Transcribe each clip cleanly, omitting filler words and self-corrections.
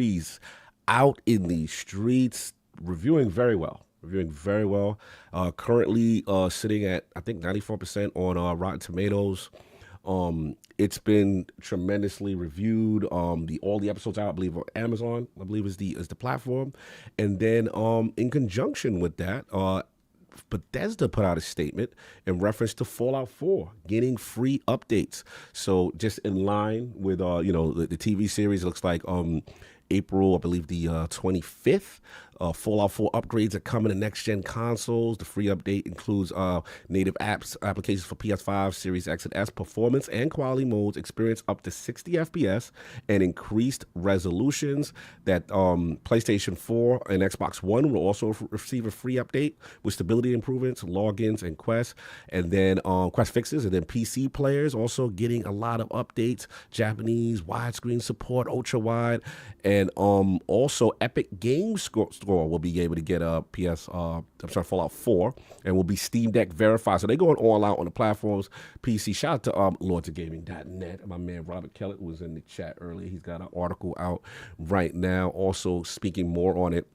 series out in the streets, reviewing very well. Currently sitting at, I think, 94% on Rotten Tomatoes. It's been tremendously reviewed. All the episodes out, I believe, on Amazon, I believe is the platform. And then in conjunction with that, Bethesda put out a statement in reference to Fallout 4 getting free updates. So just in line with the TV series, it looks like April, I believe the 25th. Fallout 4 upgrades are coming to next-gen consoles. The free update includes native applications for PS5, Series X and S, performance and quality modes, experience up to 60 FPS, and increased resolutions. That PlayStation 4 and Xbox One will also receive a free update with stability improvements, logins, and quests, and then quest fixes. And then PC players also getting a lot of updates, Japanese, widescreen support, ultra-wide, and also Epic Games Store will be able to get a Fallout 4, and will be Steam Deck verified. So they're going all out on the platforms. PC, shout out to lordsofgaming.net. My man Robert Kellett was in the chat earlier. He's got an article out right now, also speaking more on it.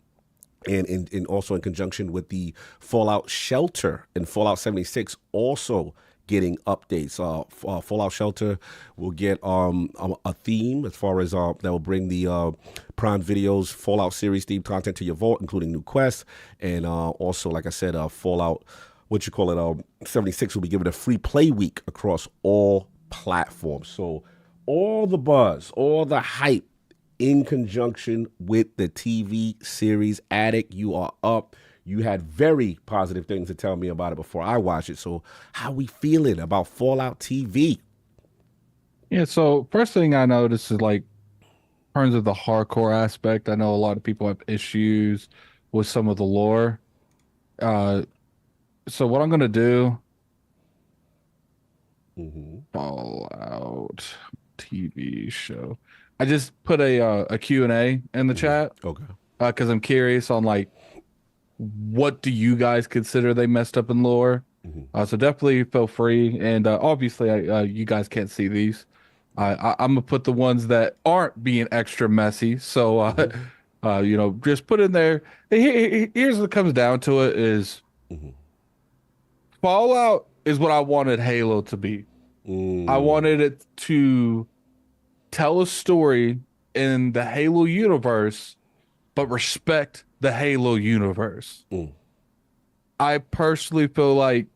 And also in conjunction with the Fallout Shelter and Fallout 76 also getting updates. Fallout Shelter will get a theme as far as that will bring the Prime Video's Fallout series themed content to your vault, including new quests. And also, like I said, Fallout, 76 will be given a free play week across all platforms. So all the buzz, all the hype in conjunction with the TV series Addict, you are up. You had very positive things to tell me about it before I watched it. So how we feeling about Fallout TV? Yeah, so first thing I noticed is, like, in terms of the hardcore aspect, I know a lot of people have issues with some of the lore. So what I'm going to do, Fallout TV show. I just put a Q&A in the chat. Okay. Because I'm curious on, like, what do you guys consider they messed up in lore? So definitely feel free. And obviously, you guys can't see these. I'm going to put the ones that aren't being extra messy. So, just put in there. Here's what comes down to it is Fallout is what I wanted Halo to be. I wanted it to tell a story in the Halo universe, but respect the Halo universe. I personally feel like,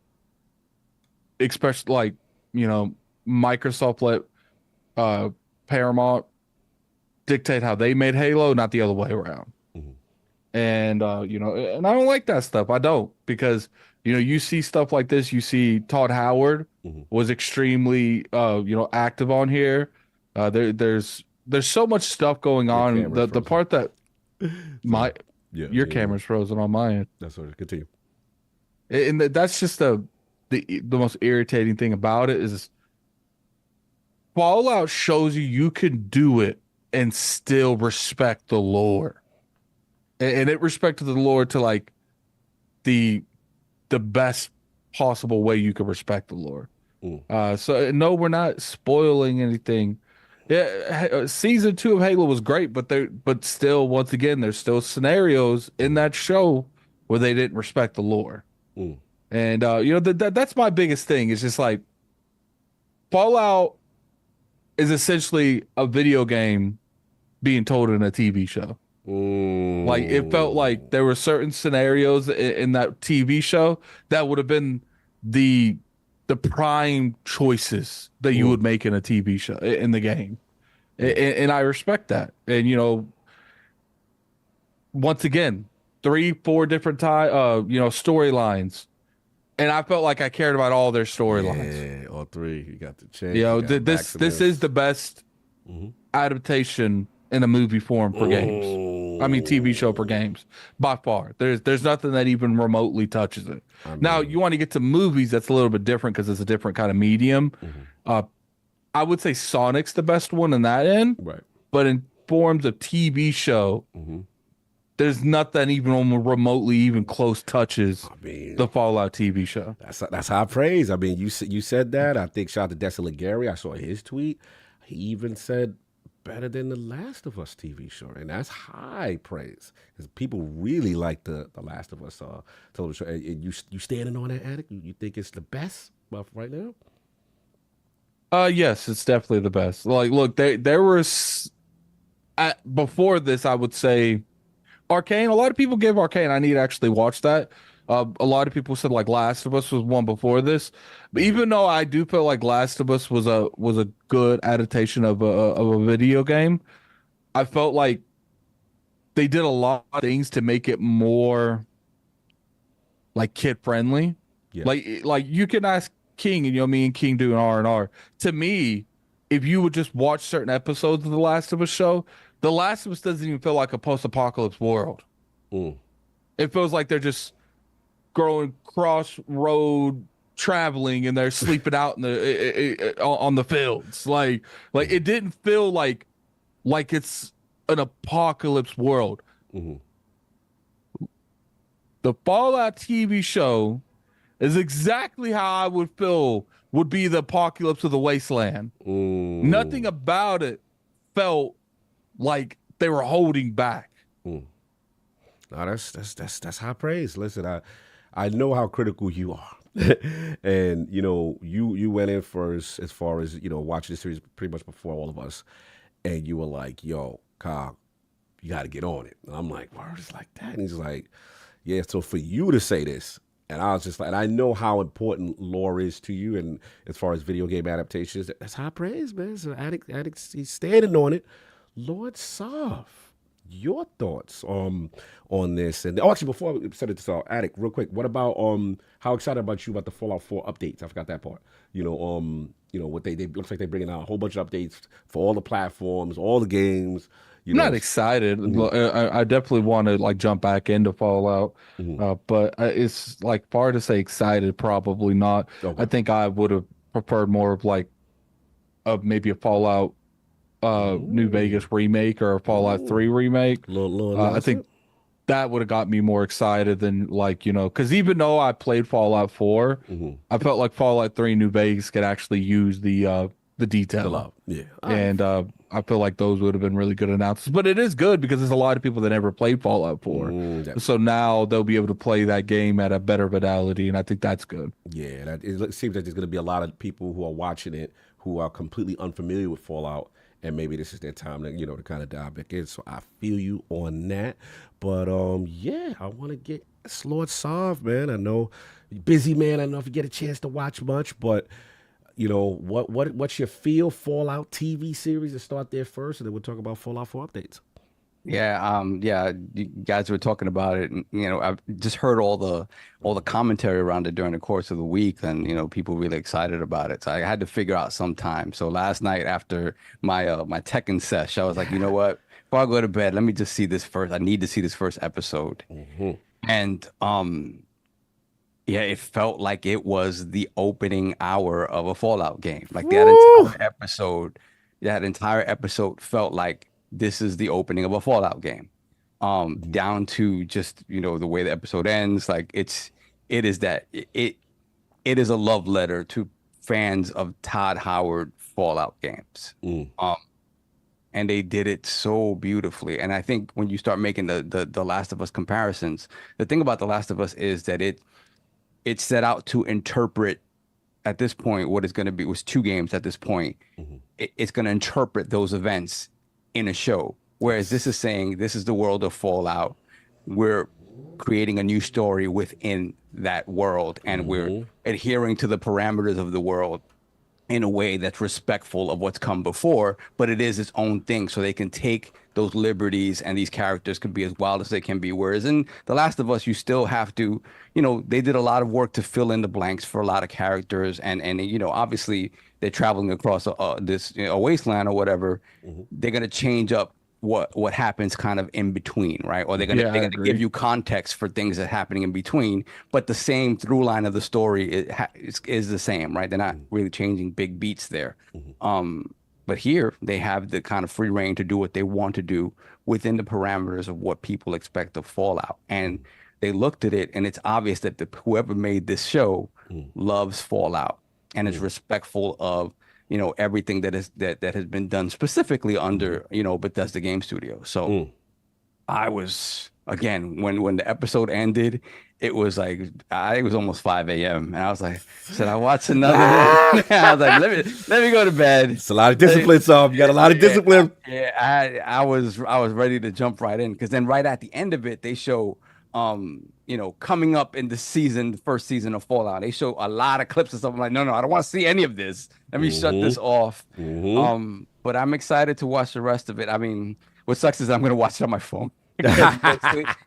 especially like, Microsoft let Paramount dictate how they made Halo, not the other way around. And, and I don't like that stuff. I don't, because, you see stuff like this. You see Todd Howard was extremely, active on here. There's so much stuff going on. The part that your camera's frozen on my end. That's what. Continue. And that's just the most irritating thing about it is Fallout shows you can do it and still respect the lore, and it respected the lore to like the best possible way you could respect the lore. So no, we're not spoiling anything. Yeah, season 2 of Halo was great, but still, once again, there's still scenarios in that show where they didn't respect the lore. And that's my biggest thing. It's just like Fallout is essentially a video game being told in a TV show. Like, it felt like there were certain scenarios in that TV show that would have been the prime choices that you would make in a TV show, in the game. And I respect that. And, once again, 3-4 different storylines. And I felt like I cared about all their storylines. Yeah, all 3. You got the change. This is the best adaptation in a movie form for games. I mean, TV show for games, by far. There's nothing that even remotely touches it. Now, you want to get to movies, that's a little bit different because it's a different kind of medium. I would say Sonic's the best one in that end. Right. But in forms of TV show, there's nothing even remotely even close touches the Fallout TV show. That's high praise. I mean, you said that. I think shout out to Desolate Gary. I saw his tweet. He even said better than the Last of Us TV show, and that's high praise because people really like the Last of Us television show. And you standing on that, Attic? You think it's the best right now? Yes, it's definitely the best. Like, look, there was before this, I would say Arcane. A lot of people give Arcane. I need to actually watch that. A lot of people said like Last of Us was one before this, but Mm-hmm. even though I do feel like Last of Us was a good adaptation of a video game, I felt like they did a lot of things to make it more like kid friendly. Yeah. Like you can ask King, and me and King doing R&R. To me, if you would just watch certain episodes of the Last of Us show, the Last of Us doesn't even feel like a post-apocalypse world. Mm. It feels like they're just going crossroad traveling and they're sleeping out in the on the fields. Like it didn't feel like it's an apocalypse world. Mm-hmm. The Fallout TV show is exactly how I would feel would be the apocalypse of the wasteland. Nothing Mm. about it felt like they were holding back. Mm. No, that's high praise. Listen, I know how critical you are. And you went in first as far as watching the series pretty much before all of us, and you were like, "Yo, Kyle, you got to get on it." And I'm like, "Word is like that," and he's like, "Yeah." So for you to say this, and I was just like, and I know how important lore is to you, and as far as video game adaptations, that's high praise, man. So addict, he's standing on it. Lord Sov, your thoughts on this? And actually, before we set it to Attic, real quick, what about how excited about you about the Fallout 4 updates? I forgot that part. What they looks like they're bringing out a whole bunch of updates for all the platforms, all the games. I'm not excited. Mhm, I definitely want to like jump back into Fallout, mhm. but it's like far to say excited. Probably not. I Okay. think I would have preferred more of like maybe a Fallout New Ooh, Vegas remake or a Fallout ooh. 3 remake. Little I think announcement. that would have got me more excited than like, because even though I played Fallout 4, Mm-hmm. I felt like Fallout 3 New Vegas could actually use the The detailing. love. Yeah. All right. And I feel like those would have been really good announcements. But it is good because there's a lot of people that never played Fallout 4. That, So now they'll be able to play that game at a better fidelity, and I think that's good. yeah, it seems like there's going to be a lot of people who are watching it who are completely unfamiliar with Fallout, and maybe this is their time to to kind of dive back in. So I feel you on that. But yeah, I want to get Lord Sov, man. I know you're busy, man. I don't know if you get a chance to watch much, but what's your feel Fallout TV series to start there first, and then we'll talk about Fallout 4 updates. Yeah, you guys were talking about it, and I've just heard all the commentary around it during the course of the week, and people really excited about it. So I had to figure out some time. So last night after my Tekken sesh, I was like, you know what? Before I go to bed, let me just see this first. I need to see this first episode. Mm-hmm. And yeah, it felt like it was the opening hour of a Fallout game. Like Woo! that entire episode felt like this is the opening of a Fallout game. Down to just, the way the episode ends, like it is that it is a love letter to fans of Todd Howard Fallout games. Mm. And they did it so beautifully. And I think when you start making the Last of Us comparisons, the thing about The Last of Us is that it set out to interpret at this point what is going to be was two games at this point. Mm-hmm. It's going to interpret those events in a show. Whereas this is saying this is the world of Fallout. We're creating a new story within that world, and we're Mm-hmm. adhering to the parameters of the world in a way that's respectful of what's come before, but it is its own thing. So they can take those liberties, and these characters can be as wild as they can be. Whereas in The Last of Us, you still have to, they did a lot of work to fill in the blanks for a lot of characters, and obviously they're traveling across this a wasteland or whatever. Mm-hmm. They're gonna change up what happens kind of in between, right? Or they're gonna Yeah, I they're gonna give agree. you context for things that are happening in between, but the same through line of the story is the same, right? They're not really changing big beats there. Mm-hmm. But here they have the kind of free reign to do what they want to do within the parameters of what people expect of Fallout. And they looked at it, and it's obvious that whoever made this show Mm-hmm. loves Fallout and is respectful of everything that has been done specifically under, Bethesda Game Studio. So I was, again, when the episode ended, it was like, it was almost 5 a.m. And I was like, should I watch another one? I was like, let me go to bed. It's a lot of discipline, so you got a lot of discipline. Yeah, I was ready to jump right in, because then right at the end of it, they show, coming up in the first season of Fallout, they show a lot of clips and stuff. I'm like, no, I don't want to see any of this. Let me shut this off. But I'm excited to watch the rest of it. I mean, what sucks is I'm going to watch it on my phone.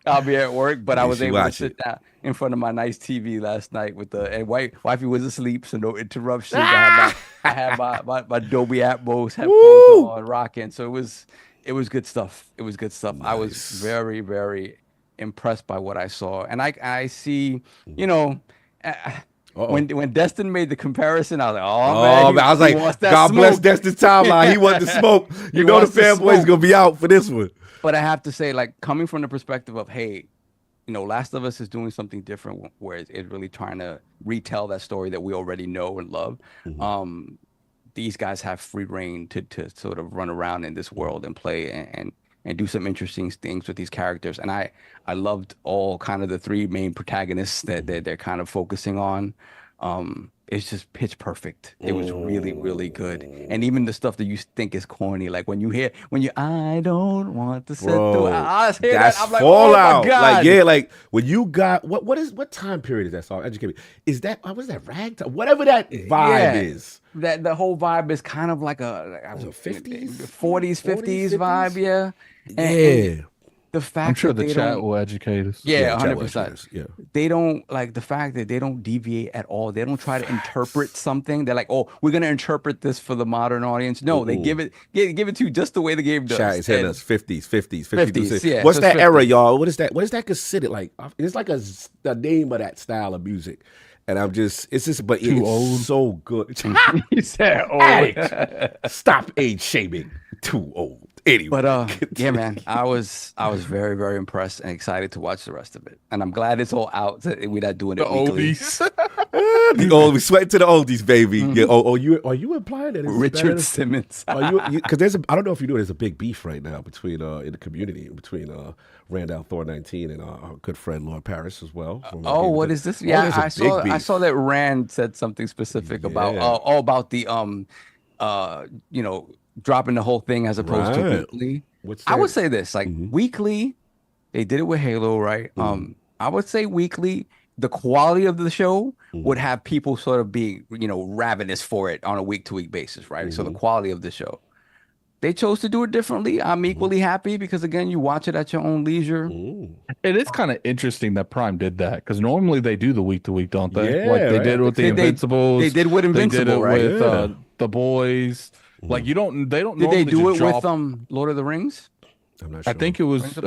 I'll be at work, but I was able to sit down in front of my nice TV last night and wifey was asleep, so no interruptions. I had my Dolby Atmos headphones on, rocking. So it was good stuff. It was good stuff. Nice. I was very, very impressed by what I saw, and I see, when Destin made the comparison, I was like, man, I was like, God bless Destin's timeline. He wanted to smoke. The fanboy's gonna be out for this one. But I have to say, like, coming from the perspective of, hey, Last of Us is doing something different, where it's really trying to retell that story that we already know and love. These guys have free reign to sort of run around in this world and play and do some interesting things with these characters. And I loved all kind of the three main protagonists that they're kind of focusing on. It's just pitch perfect. It was really, really good. And even the stuff that you think is corny, like when you I don't want to sit through. I hear that. I'm like, Fallout. Oh my God. Like when you got what time period is that song? Educate me. Is that what is that ragtime? Whatever that vibe is. That the whole vibe is kind of like a 50s, 50s vibe, yeah. And the fact I'm sure that the chat will educate us. Yeah, 100%. Yeah. They don't like the fact that they don't deviate at all. They don't try to interpret something. They're like, oh, we're gonna interpret this for the modern audience. No, they give it to you just the way the game does. Chat is hitting us 50s. Yeah, what's that 50s. Era, y'all? What is that considered? Like, it's like the name of that style of music. And it's old. So good. You said old. Stop age shaming. Too old. Anyway. But yeah, man, I was very, very impressed and excited to watch the rest of it. And I'm glad it's all out. So we're not doing it weekly. We sweat to the oldies, baby. Yeah. Are you implying that it's Richard Simmons? Because I don't know if you know, there's a big beef right now between in the community between Randall Thor 19 and our good friend Lord Paris as well. What is this? Yeah, I saw that Rand said something specific about the dropping the whole thing as opposed to weekly. I would say this, like weekly, they did it with Halo, right? I would say weekly, the quality of the show would have people sort of be, ravenous for it on a week-to-week basis, right? So the quality of the show. They chose to do it differently. I'm equally happy because, again, you watch it at your own leisure. It is kind of interesting that Prime did that, because normally they do the week-to-week, don't they? Yeah, like they did with the Invincibles. They did with Invincible, they did it right? With The Boys. Like they don't. Did they do it with Lord of the Rings? I'm not sure. I think it was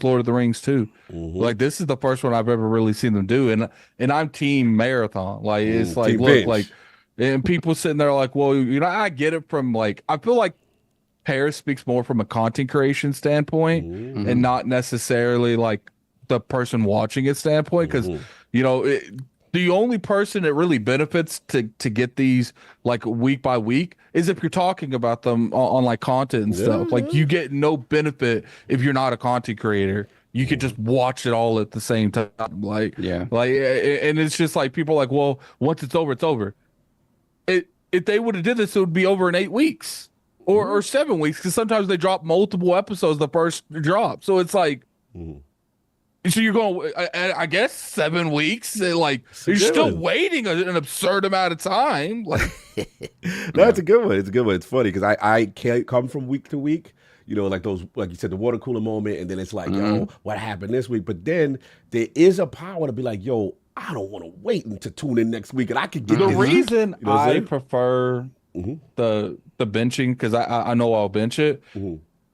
Lord of the Rings too. Like this is the first one I've ever really seen them do, and I'm team marathon. Like it's like look like, and people sitting there like, well, I get it from like I feel like Paris speaks more from a content creation standpoint and not necessarily like the person watching it standpoint, because the only person that really benefits to get these like week by week is if you're talking about them on like content and stuff. Like you get no benefit if you're not a content creator. You could just watch it all at the same time. And it's just like people are like, well, once it's over, it's over. If they would have did this, it would be over in 8 weeks or 7 weeks, because sometimes they drop multiple episodes the first drop. So it's like. So you're going, I guess, 7 weeks. Like you're still waiting an absurd amount of time. Like, no, it's a good one. It's a good one. It's funny because I can't come from week to week. Like those, like you said, the water cooler moment, and then it's like, yo, what happened this week? But then there is a power to be like, yo, I don't want to wait until tune in next week, and I can get the reason I prefer the benching, because I know I'll bench it.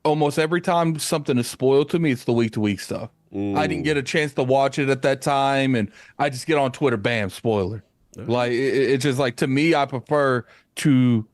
Almost every time something is spoiled to me, it's the week to week stuff. I didn't get a chance to watch it at that time, and I just get on Twitter, bam, spoiler. Like it's just like, to me, I prefer to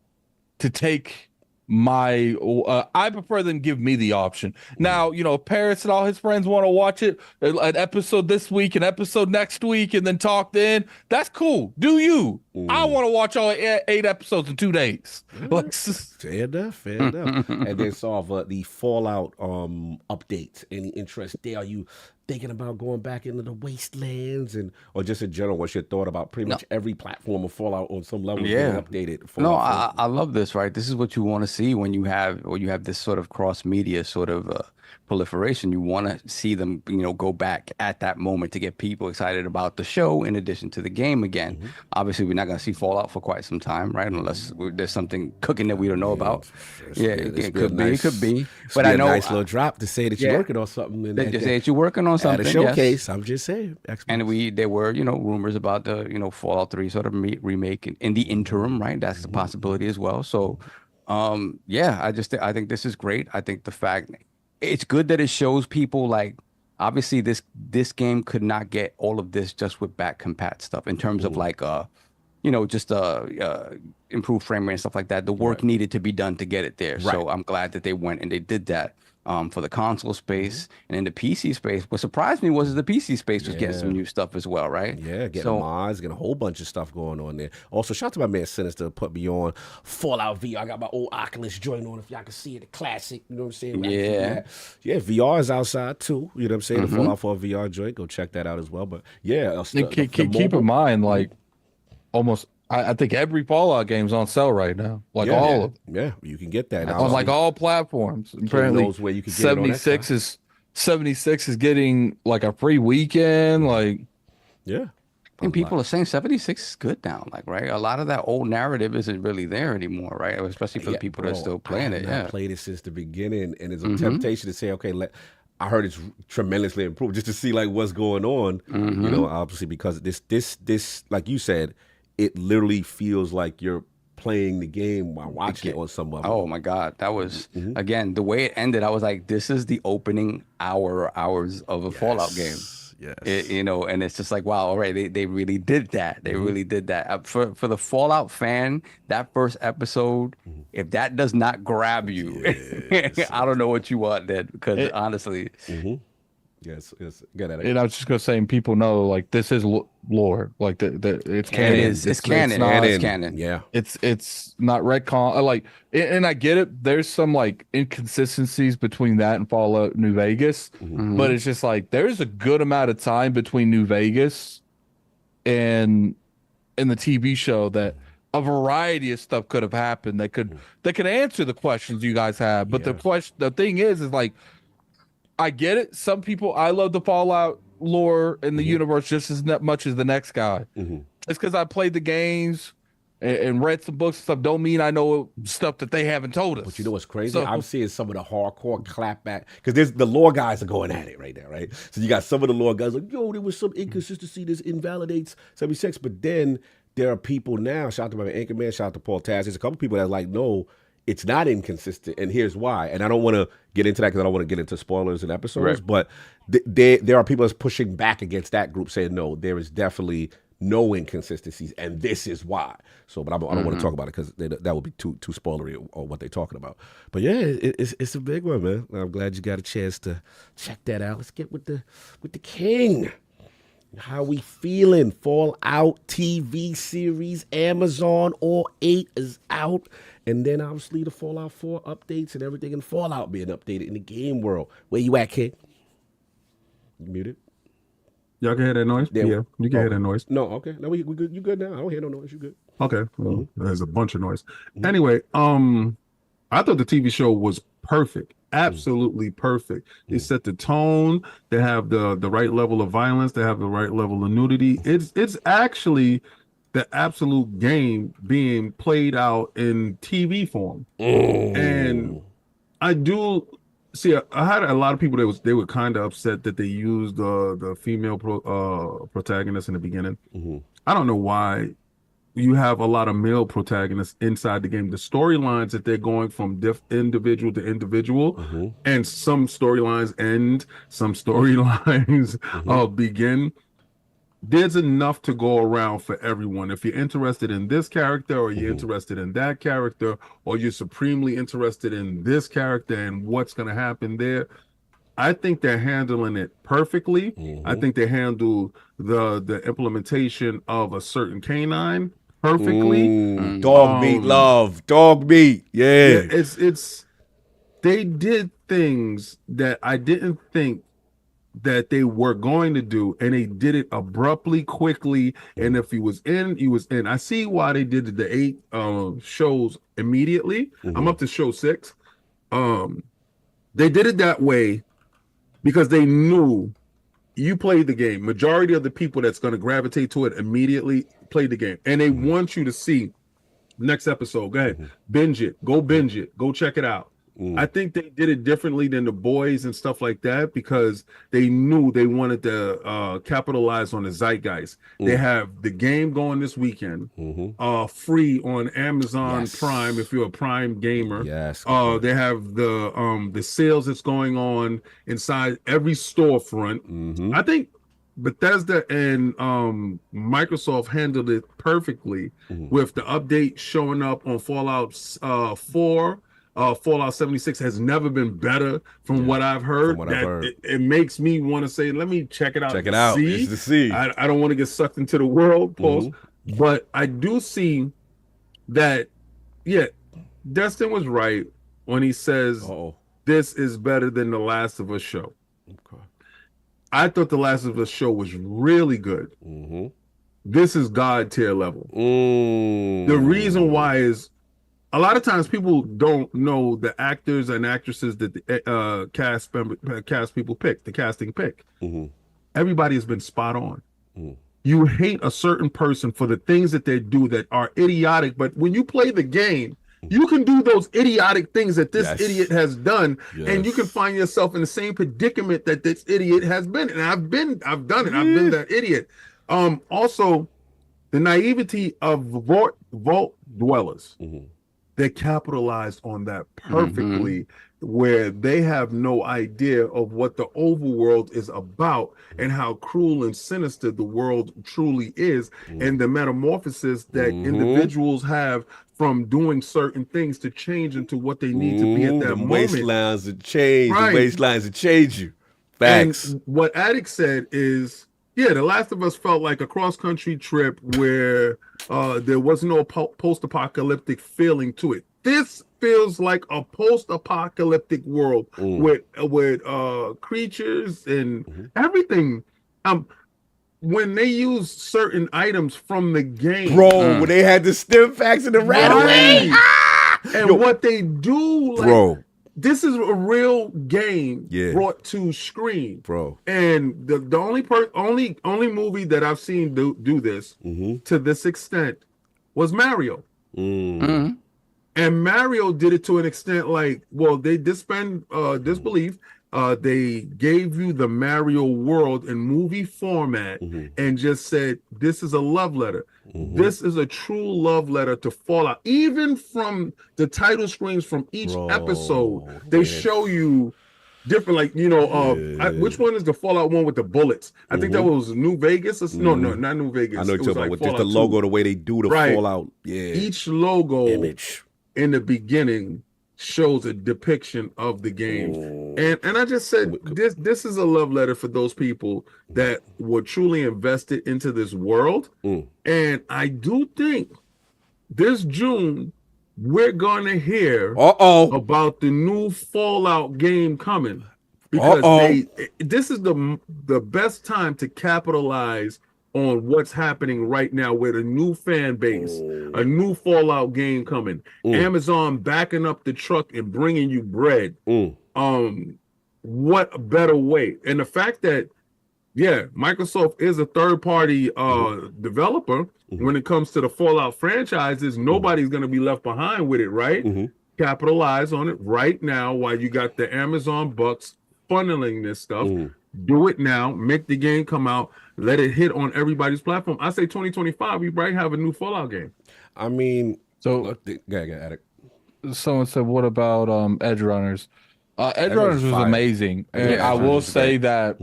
take I prefer them give me the option. Now, if Paris and all his friends want to watch it, an episode this week, an episode next week, and then talk then, that's cool. Do you? I want to watch all 8 episodes in 2 days. Fair enough, fair enough. And then solve the Fallout updates. Any interest there? Are you thinking about going back into the wastelands, or just in general, what's your thought about pretty much every platform of Fallout on some level being updated? I love this, right? This is what you want to see when you have this sort of cross media sort of proliferation. You want to see them, go back at that moment to get people excited about the show in addition to the game again. Obviously, we're not going to see Fallout for quite some time, right? Unless there's something cooking that we don't know about. It could be. But I know a nice little drop to say that you're working on something. They just say that you're working on something. At a showcase, I'm just saying. And there were, rumors about the, Fallout 3 sort of remake in the interim, right? That's a possibility as well. So, I think this is great. I think the fact it's good that it shows people like, obviously this game could not get all of this just with back compat stuff in terms of like, just improved frame rate and stuff like that. The work needed to be done to get it there. Right. So I'm glad that they went and they did that. For the console space and in the PC space. What surprised me was the PC space was getting some new stuff as well, right? Yeah, getting mods, getting a whole bunch of stuff going on there. Also, shout out to my man Sinister put me on Fallout VR. I got my old Oculus joint on if y'all can see it, the classic, you know what I'm saying? Yeah, VR is outside too, you know what I'm saying? The Fallout 4 VR joint, go check that out as well. But yeah. Keep in mind, like almost I think every Fallout game's on sale right now. Like all of them. Yeah, you can get that on like all platforms. Apparently, where you can get 76 is getting like a free weekend. Like, and people are saying 76 is good now. Like, right, a lot of that old narrative isn't really there anymore, right? Especially for the people that are still playing it. I played it since the beginning, and it's a temptation to say, okay, I heard it's tremendously improved just to see like what's going on. Obviously because this like you said. It literally feels like you're playing the game while watching it on some level. Oh my God. That was, again, the way it ended, I was like, this is the opening hours of a Fallout game. Yes. And it's just like, wow, all right, they really did that. They really did that. For the Fallout fan, that first episode, if that does not grab you, I don't know what you want then, because honestly. Yes, good at it. And I was just gonna say, and people know like this is lore, like it's canon. It's canon. It's canon. Yeah, it's not retcon. And I get it. There's some like inconsistencies between that and Fallout New Vegas, but it's just like there's a good amount of time between New Vegas and the TV show that a variety of stuff could have happened that could answer the questions you guys have. But the thing is like. I get it. Some people, I love the Fallout lore in the universe just as much as the next guy. It's because I played the games and read some books and stuff. Don't mean I know stuff that they haven't told us. But you know what's crazy? So, I'm seeing some of the hardcore clapback because the lore guys are going at it right now, right? So you got some of the lore guys like, yo, there was some inconsistency. This invalidates 76. But then there are people now. Shout out to my Anchorman. Shout out to Paul Taz. There's a couple people that are like, no. It's not inconsistent, and here's why. And I don't want to get into that because I don't want to get into spoilers and episodes. Right. But there are people that's pushing back against that group, saying no, there is definitely no inconsistencies, and this is why. So, but I don't want to talk about it because that would be too spoilery on what they're talking about. But yeah, it's a big one, man. I'm glad you got a chance to check that out. Let's get with the king. How we feeling? Fallout TV series, Amazon, all 8 is out. And then obviously the Fallout 4 updates and everything in Fallout being updated in the game world. Where you at, kid? You muted? Y'all can hear that noise? Yeah, you can hear that noise. No, okay. No, we good. You good now? I don't hear no noise. You good? Okay. Well, there's a bunch of noise. Anyway, I thought the TV show was perfect. Absolutely perfect. They set the tone. They have the right level of violence. They have the right level of nudity. It's actually the absolute game being played out in TV form. And I do see. I had a lot of people they were kind of upset that they used the female protagonist in the beginning. I don't know why. You have a lot of male protagonists inside the game. The storylines that they're going from individual to individual, and some storylines end, some storylines begin. there's enough to go around for everyone. If you're interested in this character, or you're interested in that character, or you're supremely interested in this character and what's going to happen there, I think they're handling it perfectly. I think they handle the implementation of a certain canine perfectly. Dog meat love. Dog meat. Yeah. It's they did things that I didn't think that they were going to do, and they did it abruptly, quickly. And if he was in, he was in. I see why they did the 8 shows immediately. I'm up to show 6. They did it that way because they knew you play the game. Majority of the people that's going to gravitate to it immediately play the game, and they want you to see next episode. Go ahead, binge it. Go binge it. Go check it out. I think they did it differently than the boys and stuff like that because they knew they wanted to capitalize on the zeitgeist. They have the game going this weekend, free on Amazon Prime if you're a Prime gamer. Yes. They have the sales that's going on inside every storefront. I think Bethesda and Microsoft handled it perfectly with the update showing up on Fallout 4. Fallout 76 has never been better from what I've heard. It makes me want to say, let me check it out. Check it out. See. I don't want to get sucked into the world, but I do see that, Destin was right when he says this is better than The Last of Us show. Okay. I thought The Last of Us show was really good. This is God tier level. The reason why is a lot of times people don't know the actors and actresses that the cast people pick, the casting pick. Everybody has been spot on. You hate a certain person for the things that they do that are idiotic, but when you play the game, you can do those idiotic things that this idiot has done, and you can find yourself in the same predicament that this idiot has been. And I've done it. I've been that idiot. Also, the naivety of vault dwellers. They capitalized on that perfectly, where they have no idea of what the overworld is about and how cruel and sinister the world truly is, and the metamorphosis that individuals have from doing certain things to change into what they need to be at that moment. Waistlines that change. The waistlines that change you. Facts. And what Addict said is, The Last of Us felt like a cross-country trip where there was no post-apocalyptic feeling to it. This feels like a post-apocalyptic world with creatures and everything. When they use certain items from the game, bro, when they had the stim packs and the ran away, and what they do, like, this is a real game brought to screen, bro. And the only movie that I've seen do this to this extent was Mario. And Mario did it to an extent like, well, they disband disbelief. They gave you the Mario world in movie format and just said, this is a love letter. This is a true love letter to Fallout. Even from the title screens from each episode, they show you different, like, which one is the Fallout one with the bullets? I think that was New Vegas. No, not New Vegas. I know you're talking about with just the logo, the way they do the Fallout. Yeah. Each logo image in the beginning shows a depiction of the game. And I just said, this is a love letter for those people that were truly invested into this world. And I do think this June we're gonna hear about the new Fallout game coming, because this is the best time to capitalize on what's happening right now with a new fan base, a new Fallout game coming, Amazon backing up the truck and bringing you bread. What better way? And the fact that, Microsoft is a third-party developer when it comes to the Fallout franchises, nobody's going to be left behind with it, right? Capitalize on it right now while you got the Amazon bucks funneling this stuff. Do it now, make the game come out, let it hit on everybody's platform. I say 2025, we might have a new Fallout game. I mean, so Addict. Someone said, what about Edge Runners? Edge Runners was amazing. And I will say that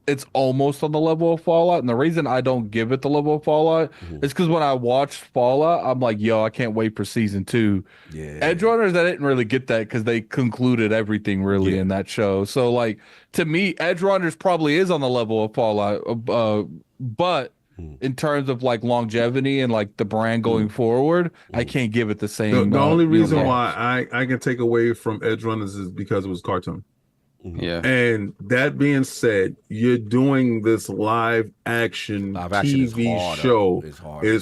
it's almost on the level of Fallout. And the reason I don't give it the level of Fallout is because when I watched Fallout, I'm like, yo, I can't wait for season 2. Yeah. Edge Runners, I didn't really get that because they concluded everything really in that show. So, like, to me, Edge Runners probably is on the level of Fallout. But in terms of like longevity and like the brand going forward, I can't give it the same. The only reason why I can take away from Edge Runners is because it was cartoon. Yeah. And that being said, you're doing this live action TV show. It's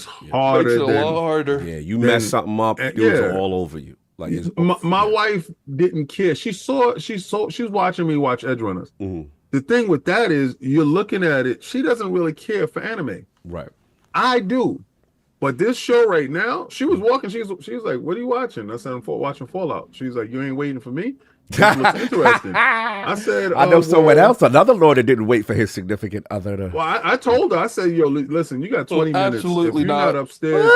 harder. It's a lot harder. Yeah, you mess something up, it's all over you. Like my wife didn't care. She was watching me watch Edge Runners. The thing with that is you're looking at it. She doesn't really care for anime. Right. I do. But this show right now, she was walking. She was like, "What are you watching?" I said, "I'm watching Fallout." She's like, "You ain't waiting for me?" This looks interesting. I said, I know someone else, another lord that didn't wait for his significant other to. Well, I told her, I said, "Yo, listen, you got 20 minutes. Absolutely if you're not upstairs,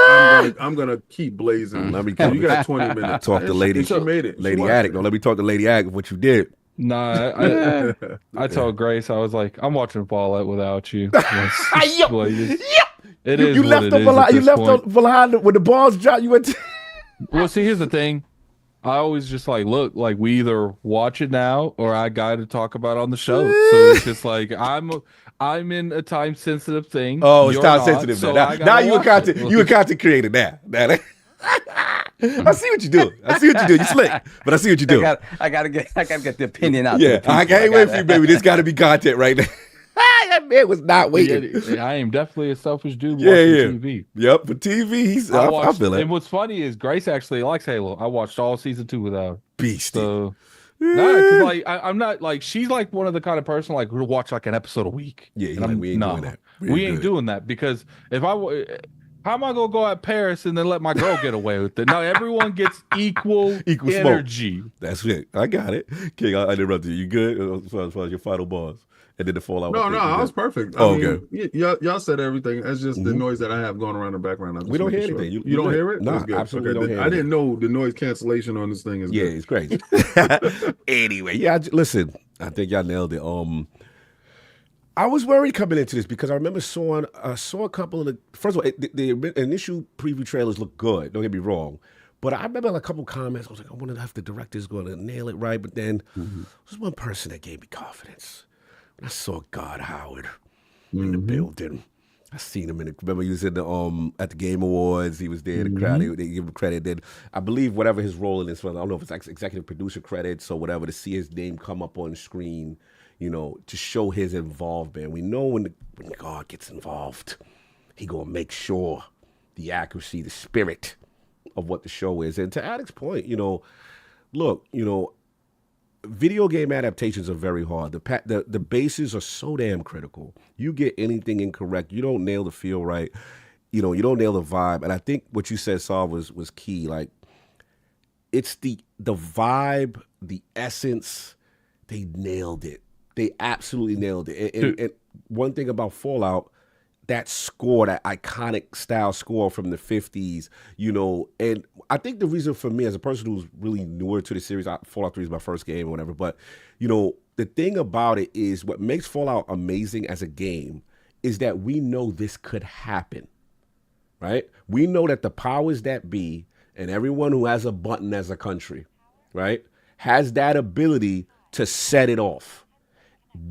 I'm gonna keep blazing. Let me you got 20 minutes." Talk to Lady. She made it. Lady Addict. No, let me talk to Lady Addict. What you did? Nah, I told Grace, I was like, I'm watching Fallout without you. It is. You left them behind. You left them behind when the balls dropped. You went. Well, see, here's the thing. I always just like, look, like we either watch it now or I got to talk about it on the show. So it's just like I'm in a time sensitive thing. Oh, it's time sensitive so now you a content creator now. I see what you do. You slick, but I see what you do. I gotta get the opinion out. Yeah, I can't wait for you, baby. There's got to be content right now. That man was not waiting. Yeah, I am definitely a selfish dude watching TV. Yep, but TV, I feel it. And what's funny is Grace actually likes Halo. I watched all season 2 without her. Beastie. So, because like I'm not like she's like one of the kind of person like who'll watch like an episode a week. Yeah, like, we ain't doing that. We ain't doing that because if how am I gonna go at Paris and then let my girl get away with it? No, everyone gets equal energy. Smoke. That's it. I got it. King, I interrupted you. You good as far as your final bars? And then the fallout. No, I was perfect. I mean, y'all said everything. It's just the noise that I have going around in the background. We don't hear anything. You don't hear it? No, absolutely don't hear it. I didn't know the noise cancellation on this thing is good. It's crazy. Anyway, listen, I think y'all nailed it. I was worried coming into this because I remember saw a couple of the. First of all, the initial preview trailers looked good. Don't get me wrong, but I remember a couple comments. I was like, I wonder if the director's going to nail it right. But then there was one person that gave me confidence. I saw God Howard in the building. I seen him remember he was in the at the Game Awards. He was there. The crowd they give him credit. Then I believe whatever his role in this was, I don't know if it's executive producer credits or whatever, to see his name come up on screen. To show his involvement. We know when God gets involved, he gonna make sure the accuracy, the spirit of what the show is. And to Addict's point, look, video game adaptations are very hard. The bases are so damn critical. You get anything incorrect, you don't nail the feel right. You don't nail the vibe. And I think what you said, Saul, was key. Like, it's the vibe, the essence. They nailed it. They absolutely nailed it. And one thing about Fallout, that score, that iconic style score from the 50s, and I think the reason for me as a person who's really newer to the series, Fallout 3 is my first game or whatever, but, the thing about it is what makes Fallout amazing as a game is that we know this could happen, right? We know that the powers that be and everyone who has a button as a country, right, has that ability to set it off.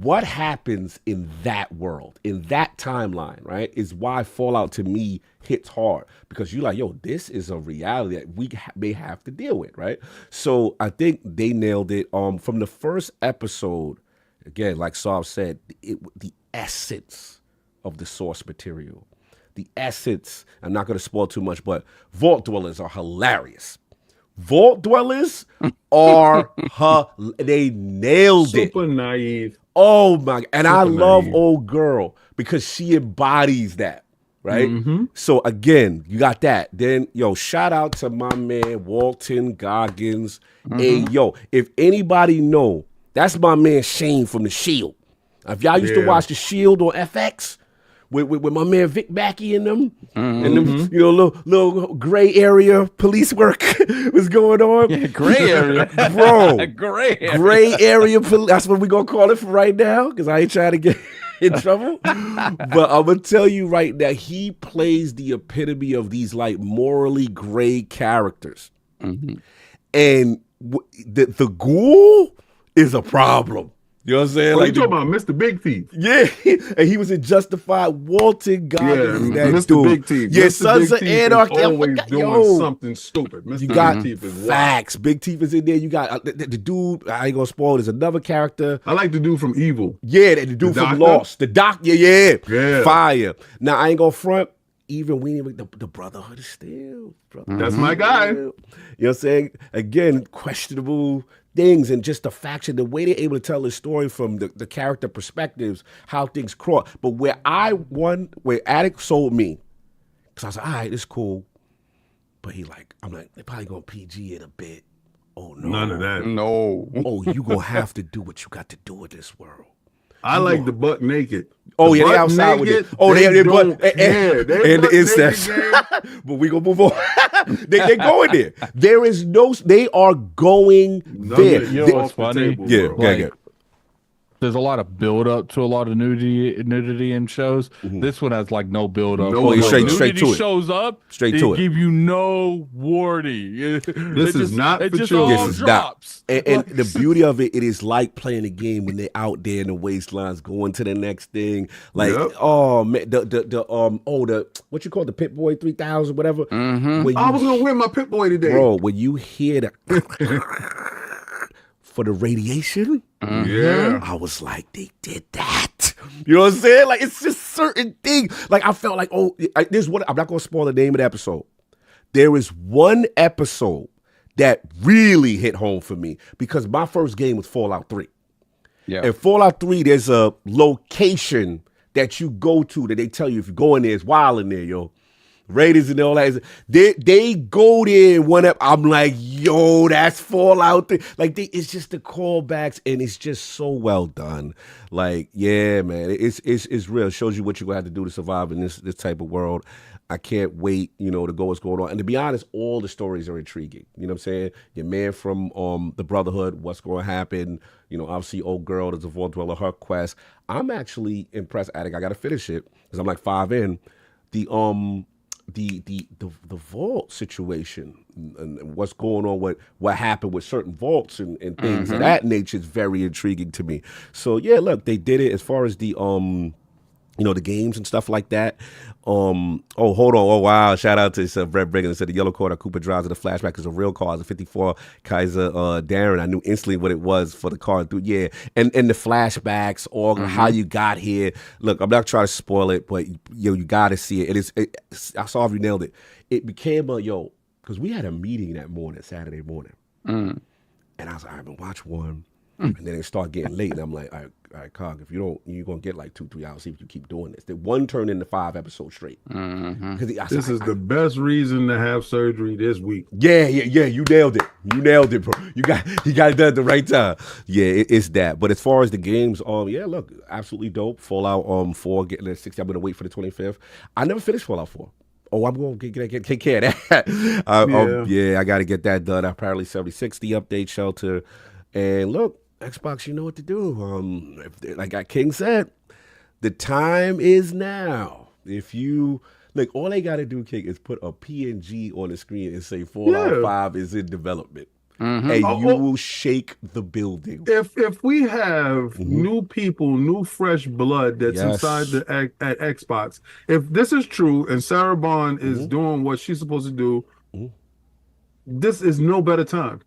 What happens in that world, in that timeline, right, is why Fallout to me hits hard, because you're like, yo, this is a reality that we may have to deal with, right? So I think they nailed it. From the first episode, again, like Saab said, the essence of the source material, the essence. I'm not going to spoil too much, but Vault Dwellers are hilarious. Vault Dwellers are they nailed it. Super naive. Oh my! And I love naive. Old Girl because she embodies that, right? Mm-hmm. So again, you got that. Then shout out to my man Walton Goggins. Hey, if anybody know, that's my man Shane from The Shield. If y'all used to watch The Shield on FX with my man Vic Mackey and them, and them, little gray area police work was going on. Yeah, gray area, bro. Gray area. Gray area police. That's what we gonna call it for right now, because I ain't trying to get. in trouble. But I'm gonna tell you right now, he plays the epitome of these like morally gray characters, and the ghoul is a problem. You know what I'm saying? Oh, like you talking about Mr. Big Thief? Yeah, and he was in Justified. Walton Goggins, Yeah, that Mr. dude. Big Thief. Yeah, Mr. Sons Big of Thief Anarchy. is I always forgot- doing something stupid. Mr. You got Big Thief is wild. facts. Big Thief is in there. You got the dude. I ain't gonna spoil. There's another character. I like the dude from Evil. Yeah, the dude The from doctor? Lost. The doctor. Yeah. Yeah. Fire. Now I ain't gonna front. Even we the Brotherhood is still. That's my guy. You know what I'm saying? Again, questionable things and just the faction, the way they're able to tell the story from the character perspectives, how things cross. But where Addict sold me, because I was like, all right, it's cool. But I'm like, they're probably going to PG it a bit. Oh, no. None of that. No. Oh, you going to have to do what you got to do in this world. I like the butt naked. Oh, The yeah, they butt outside with it. naked, Oh, they don't but care. They and the butt incest. naked game. But we gonna move on. they going there. There is no. They are going there. You know They- what's funny? Yeah, bro. yeah. There's a lot of build up to a lot of nudity in shows. This one has like no build up. No Oh, straight nudity to it. shows up. Straight they to it. give you no warning. This is not for children. This is not. drops. And the beauty of it, it is like playing a game when they're out there in the waistlines, going to the next thing. Like, Yep. oh man, the what you call it, the Pit Boy 3000, whatever. When you, I was gonna wear my Pit Boy today. bro, when you hear the for the radiation, Yeah. I was like, they did that. You know what I'm saying? Like, it's just certain things. Like, I felt like, there's one. I'm not gonna spoil the name of the episode. There is one episode that really hit home for me because my first game was Fallout 3. Yeah. In Fallout 3, there's a location that you go to that they tell you if you go in there, it's wild in there, yo. Raiders and all that. They go there in one up. I'm like, yo, that's Fallout 3. Like, it's just the callbacks, and it's just so well done. Like, yeah, man, it's real. It shows you what you're gonna have to do to survive in this type of world. I can't wait, to go what's going on. And to be honest, all the stories are intriguing. You know what I'm saying? Your man from the Brotherhood, what's going to happen? Obviously, old girl, the Vault Dweller, her quest. I'm actually impressed. Addict, I got to finish it because I'm like 5 in. The vault situation and what's going on with what happened with certain vaults and things of that nature is very intriguing to me. So yeah, look, they did it as far as the the games and stuff like that. Oh, hold on. Oh, wow. Shout out to Brett Brigham. Said the yellow car that Cooper drives in the flashback is a real car. It's a 54 Kaiser Darren. I knew instantly what it was for the car. Yeah. And the flashbacks, or how you got here. Look, I'm not trying to spoil it, but you got to see it. I saw if you nailed it. It became because we had a meeting that morning, Saturday morning. And I was like, I'm going to watch one. And then it started getting late, and I'm like, all right, Cog, if you don't, you're going to get like 2-3 hours, see if you keep doing this. The one turned into 5 episodes straight. This is the best reason to have surgery this week. Yeah, you nailed it. You nailed it, bro. You got it done at the right time. Yeah, it's that. But as far as the games, yeah, look, absolutely dope. Fallout 4, getting at 60. I'm going to wait for the 25th. I never finished Fallout 4. Oh, I'm going to take care of that. Yeah, I got to get that done. Apparently 76, the update shelter. And look, Xbox, you know what to do. Like King said, the time is now. If you look, all they got to do, King, is put a PNG on the screen and say Fallout 5 is in development, and you will shake the building. If we have new people, new fresh blood that's inside at Xbox, if this is true and Sarah Bond is doing what she's supposed to do, this is no better time.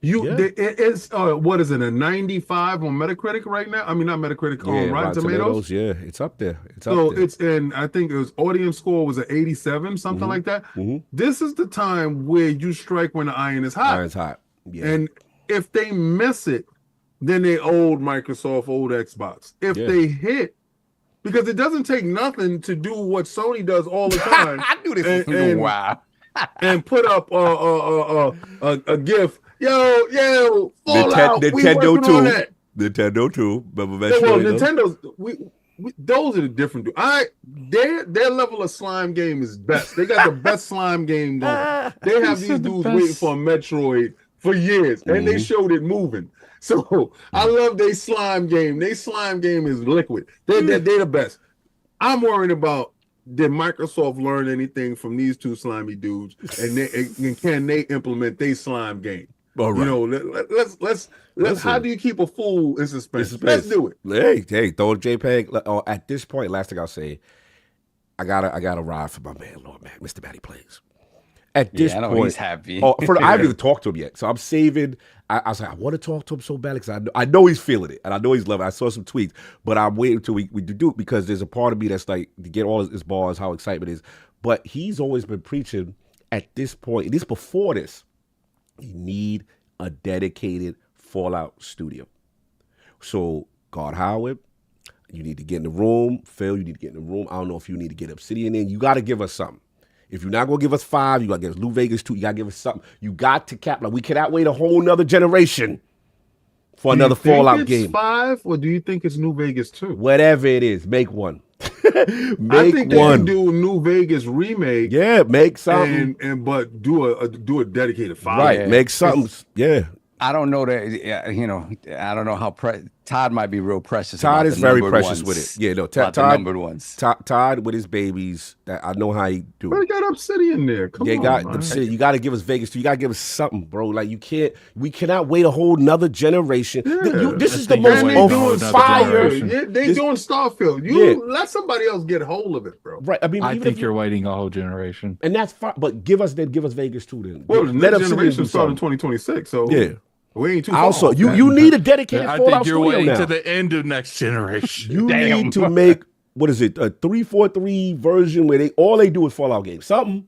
It's what is it, a 95 on Metacritic right now? I mean, not Metacritic, on Rotten Tomatoes. Yeah, it's up there. And I think it was audience score was an 87, something like that. This is the time where you strike when the iron is hot. Iron's hot. Yeah. And if they miss it, then they old Microsoft, old Xbox. If they hit, because it doesn't take nothing to do what Sony does all the time. I knew this. Wow. And put up a GIF. Yo, Fallout, Nintendo 2. on that. Nintendo 2. Remember Nintendo's we those are the different. Their level of slime game is best. They got the best slime game going. They have these dudes waiting for a Metroid for years, and they showed it moving. So I love their slime game. Their slime game is liquid. They're the best. I'm worried about, did Microsoft learn anything from these two slimy dudes, and can they implement their slime game? All right. You know, let's. How do you keep a fool in suspense? Let's do it. Hey, throw a JPEG. At this point, last thing I'll say, I gotta ride for my man, Lord man, Mr. Matty Plays. At this I know point, he's happy. I haven't even talked to him yet, so I'm saving. I was like, I want to talk to him so bad because I know he's feeling it, and I know he's loving it. I saw some tweets, but I'm waiting until we do it because there's a part of me that's like to get all his bars, how excitement is. But he's always been preaching at this point, at least before this, you need a dedicated Fallout studio. So God Howard, you need to get in the room. Phil, you need to get in the room. I don't know if you need to get Obsidian in. You got to give us something. If you're not going to give us 5, you got to give us New Vegas 2. You got to give us something. You got to cap. Like, we cannot wait a whole nother generation for another Fallout game. 5, or do you think it's New Vegas 2? Whatever it is, make one. I think they can do a New Vegas remake. Yeah, make something. But do a dedicated 5. Right, Yeah. make something. Yeah. I don't know that, I don't know how Todd might be real precious. Todd about is the very numbered precious ones. with it. Yeah, no, About the Todd, numbered ones. Todd with his babies, that I know how he do. But they got Obsidian there. Come They on, got man. Obsidian. You got to give us Vegas too. You got to give us something, bro. Like we cannot wait a whole nother generation. Yeah. This is I the think most you're And they waiting on for doing another fire. generation. Yeah, they This- doing Starfield. Let somebody else get hold of it, bro. Right. I mean, I even think if you're waiting a whole generation. and that's fine. But give us Vegas too. Then Well, the let next Obsidian generation do starts in something. 2026, so Yeah. we ain't too far. Also, off you that. you need a dedicated I Fallout think you're studio waiting now. to the end of next generation. You Damn. need to make what is it, a 343 version where all they do is Fallout games. Something.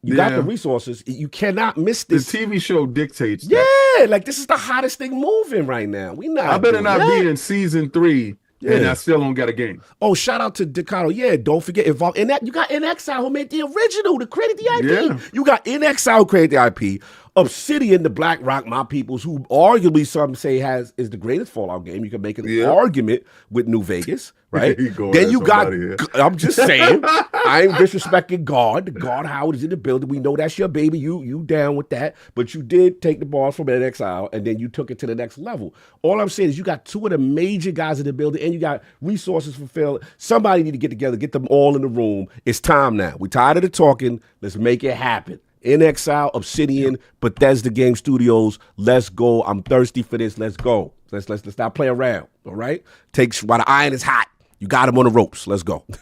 You got Yeah. the resources. You cannot miss The this. TV show dictates that. Yeah, like this is the hottest thing moving right now. We not. I better doing not that. be in season 3 and Yeah. I still don't got a game. Oh, shout out to Decado. Yeah, don't forget involved in that. You got In Exile who made the original to create the IP. Yeah. You got In Exile who created the IP. Obsidian, the Black Rock, my peoples, who arguably some say is the greatest Fallout game. You can make an Yeah. argument with New Vegas, right? He going Then at you got. somebody here. I'm just saying. I ain't disrespecting God. God Howard is in the building. We know that's your baby. You down with that? But you did take the ball from In Exile, and then you took it to the next level. All I'm saying is you got 2 of the major guys in the building, and you got resources fulfilled. Somebody need to get together, get them all in the room. It's time now. We tired of the talking. Let's make it happen. In Exile, Obsidian, Bethesda Game Studios. Let's go. I'm thirsty for this. Let's go. Let's not play around. All right. While the iron is hot. You got him on the ropes. Let's go.